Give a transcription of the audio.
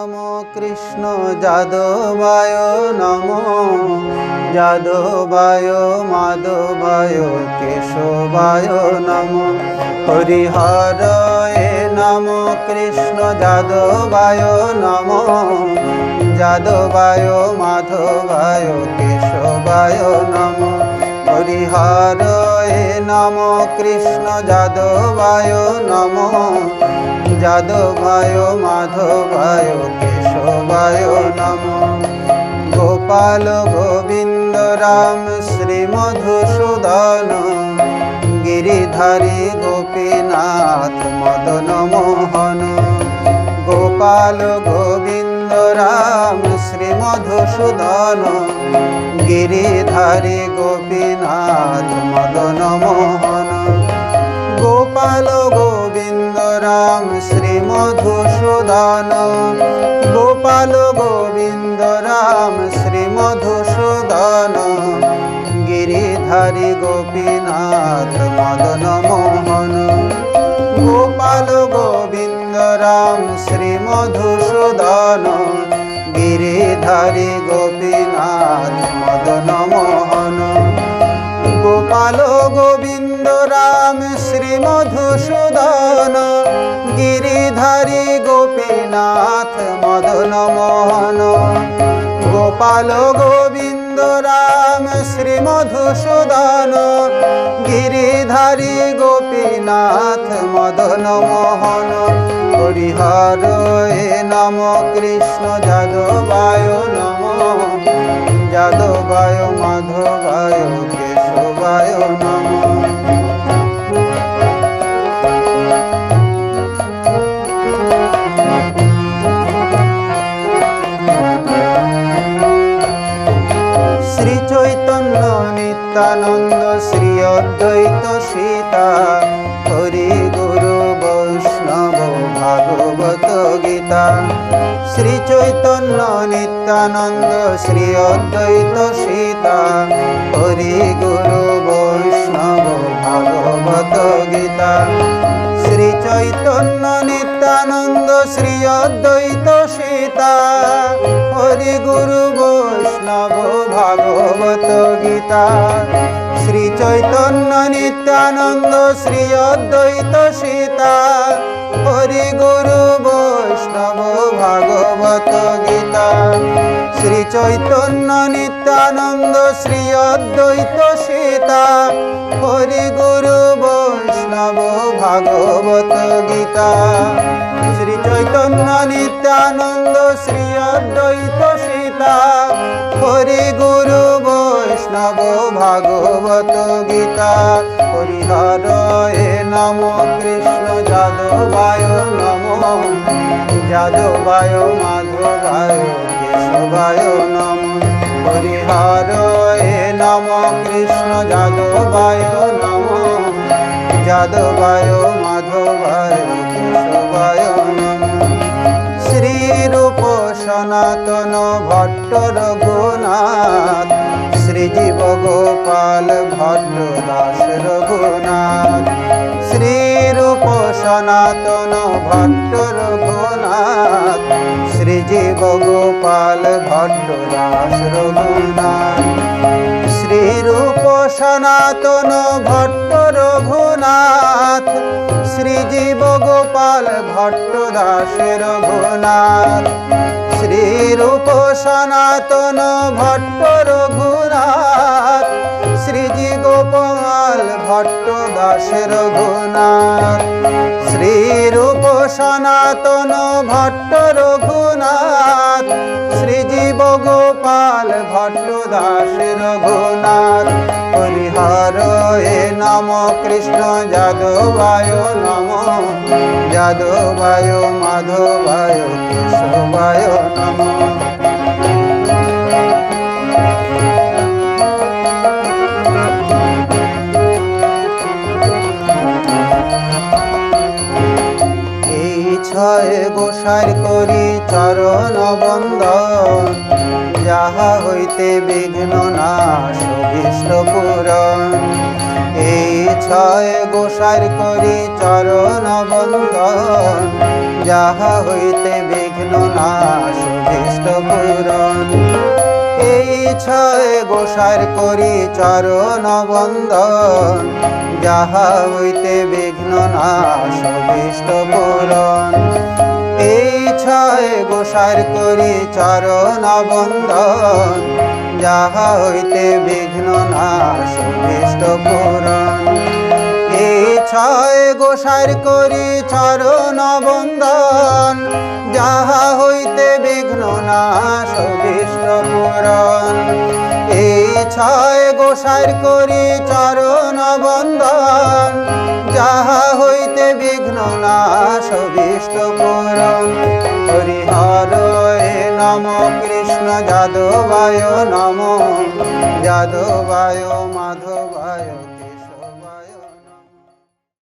নমো কৃষ্ণ যাদবায় নমো যাদবায় মাধবায় কেশবায় নমো হরিহরায় নমো কৃষ্ণ যাদবায় নমো যাদবায় মাধবায় কেশবায় নমো হরিহরায় নমো কৃষ্ণ যাদবায় নমো যাদবায় মাধবায় কেশবায় নমো গোপাল গোবিন্দ রাম শ্রী মধুসূদন গিরিধারী গোপীনাথ মদন মোহন গোপাল গোবিন্দ রাম শ্রী মধুসূদন গিরিধারী গোপীনাথ মদন মোহন গোপাল গোবিন্দ রাম শ্রী মধুসূদন গোপাল গোবিন্দ রাম শ্রী মধুসূদন গিরিধারী গোপীনাথ মদন মোহন গোপাল গোবিন্দ রাম শ্রী মধুসূদন গিরিধারী গোপীনাথ মদন মোহন গোপাল গোবিন্দ রাম শ্রী মধুসূদন গিরিধারী গোপীনাথ মদন মোহন গোপাল গোবিন্দ রাম শ্রী মধুসূদন গিরিধারী গোপীনাথ মদন মোহন হরিহরায় নমো কৃষ্ণ যাদবায় নমো যাদবায় মাধবায় কেশবায় নমো শ্রী চৈতন্য নিত্যানন্দ শ্রী অদ্বৈত সীতা হরি গুরু বৈষ্ণব ভাগবত গীতা শ্রী চৈতন্য নিত্যানন্দ শ্রী অদ্বৈত সীতা হরি গুরু বৈষ্ণব ভাগবত গীতা শ্রী চৈতন্য নিত্যানন্দ শ্রী অদ্বৈত সীতা হরি গুরু বৈষ্ণব ভাগবত গীতা শ্রী চৈতন্য নিত্যানন্দ শ্রী অদ্বৈত সীতা হরি গুরু বৈষ্ণব ভাগবত গীতা শ্রী চৈতন্য নিত্যানন্দ শ্রী অদ্বৈত সীতা হরি গুরু বৈষ্ণব ভাগবত গীতা শ্রী চৈতন্য নিত্যানন্দ শ্রী অদ্বৈত সীতা হরি গুরু বৈষ্ণব ভাগবত গীতা হরিহরায় নমো কৃষ্ণ যাদবায় নমো যাদবায় মাধবায় কেশবায় নমো হরিহরায় নমো কৃষ্ণ যাদবায় নমো যাদবায় মাধবায় কেশবায় নমো শ্রীরূপ সনাতন ভট্ট রঘুনাথ শ্রীজীব গোপাল ভট্ট দাস রঘুনাথ শ্রীরূপ সনাতন ভট্ট রঘুনাথ শ্রীজীব গোপাল ভট্ট দাস রঘুনাথ শ্রীরূপ সনাতন ভট্ট রঘুনাথ শ্রীজীব গোপাল ভট্ট দাস রঘুনাথ শ্রীরূপ সনাতন ভট্ট রঘুনাথ শ্রীজী গোপাল ভট্ট দাস রঘুনাথ শ্রীরূপ সনাতন ভট্ট রঘুনাথ শ্রীজীব গোপাল ভট্ট দাস রঘুনাথ হরিহরায় নমো কৃষ্ণ যাদবায় নমো যাদবায় মাধবায় কেশবায় নমো ছয় গোসাই করি চরণ বন্দন যাহা হইতে বিঘ্ন নাশ অভীষ্ট পূরণ এই ছয় গোসাই করি চরণ বন্দন যাহা হইতে বিঘ্ন বিঘ্ন নাশ অভীষ্ট পূরণ। এই ছয় গোসার করি চরণ বন্দন, যাহা হইতে বিঘ্ন নাশ অভীষ্ট পূরণ। এই ছয় গোসার করি চরণ বন্দন, যাহা হইতে বিঘ্ন নাশ অভীষ্ট পূরণ। এই ছয় গোসার করি চরণ বন্দন, যাহা হইতে বিঘ্ন নাশ অভীষ্ট পূরণ। এই ছয় গোসার করি চরণ বন্দন, যাহা হইতে বিঘ্ন নাশ অভীষ্ট পূরণ। হরিহরে নম কৃষ্ণ যাদবায় নম, যাদবায় মাধব।